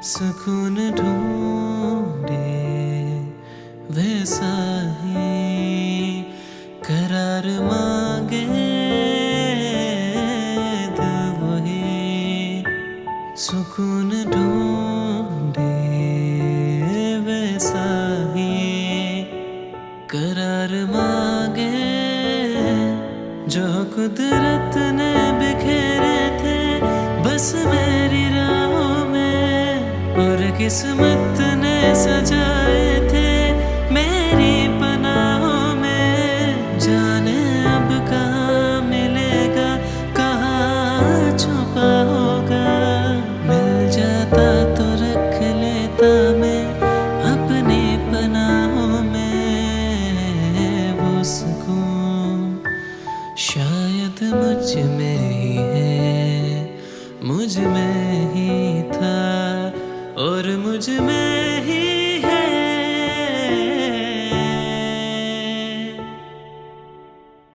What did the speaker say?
सुकून ढूंढे वैसा ही करार मांगे दिल वही। सुकून ढूंढे वैसा ही करार मांगे जो कुदरत ने बिखेरे थे बस मेरी राहों में, और किस्मत ने सजाए थे मेरी पनाहों में। जाने अब कहाँ मिलेगा, कहाँ छुपा होगा, मिल जाता तो रख लेता मैं अपनी पनाहों में। वो सुकून शायद मुझ में ही है, मुझ में ही था और मुझ में